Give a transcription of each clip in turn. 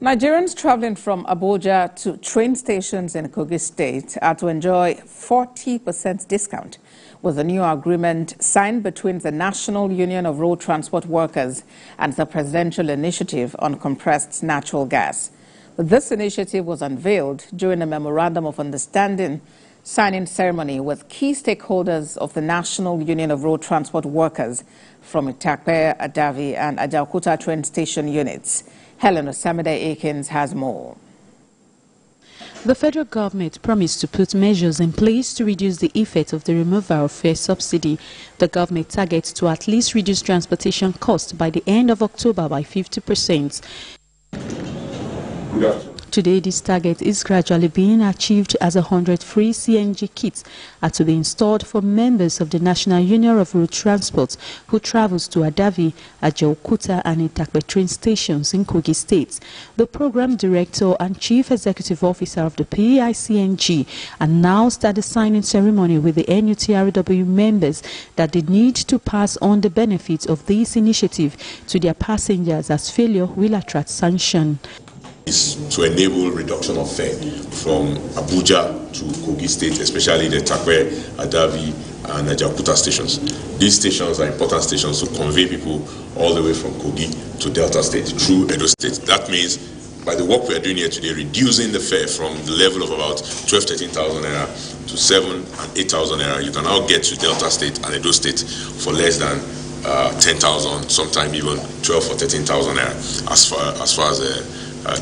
Nigerians traveling from Abuja to train stations in Kogi State are to enjoy 40% discount with the new agreement signed between the National Union of Road Transport Workers and the Presidential Initiative on Compressed Natural Gas. This initiative was unveiled during a Memorandum of Understanding signing ceremony with key stakeholders of the National Union of Road Transport Workers from Itakpe, Adavi and Ajaokuta train station units. Helen Osamide-Akins has more. The federal government promised to put measures in place to reduce the effect of the removal of fare subsidy. The government targets to at least reduce transportation costs by the end of October by 50%. Today, this target is gradually being achieved as 100 free CNG kits are to be installed for members of the National Union of Road Transport who travels to Adavi, Ajaokuta and Itakpe train stations in Kogi State. The program director and chief executive officer of the CNG and now start the signing ceremony with the NUTRW members that they need to pass on the benefits of this initiative to their passengers, as failure will attract sanction. Is to enable reduction of fare from Abuja to Kogi State, especially the Itakpe, Adavi and Ajaokuta stations. These stations are important stations to convey people all the way from Kogi to Delta State through Edo State. That means by the work we are doing here today, reducing the fare from the level of about 12,000–13,000 naira to 7,000 and 8,000 naira, you can now get to Delta State and Edo State for less than 10,000, sometimes even 12,000 or 13,000 naira as far as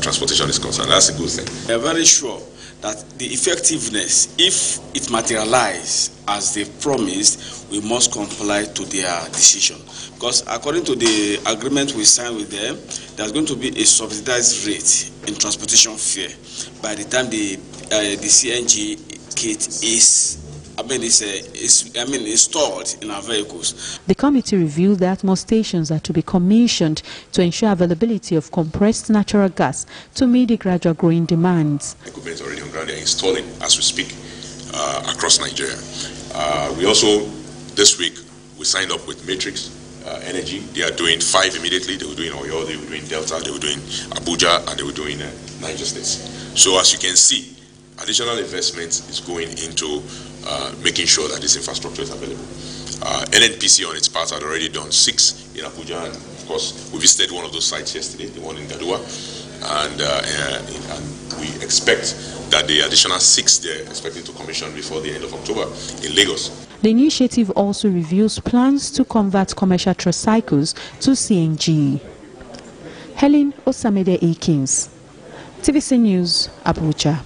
transportation is concerned. That's a good thing. We are very sure that the effectiveness, if it materializes as they promised, we must comply to their decision. Because according to the agreement we signed with them, there's going to be a subsidized rate in transportation fare by the time the CNG kit is installed in our vehicles. The committee revealed that more stations are to be commissioned to ensure availability of compressed natural gas to meet the gradual growing demands. Equipment already on ground, they are installing as we speak across Nigeria. We also, this week, we signed up with Matrix Energy. They are doing 5 immediately. They were doing Oyo, they were doing Delta, they were doing Abuja, and they were doing Niger States. So as you can see, additional investment is going into making sure that this infrastructure is available. NNPC on its part had already done 6 in Abuja, and of course we visited one of those sites yesterday, the one in Gadua, and we expect that the additional 6 they're expecting to commission before the end of October in Lagos. The initiative also reviews plans to convert commercial tricycles to CNG. Helen Osamide-Akins, TVC News, Abuja.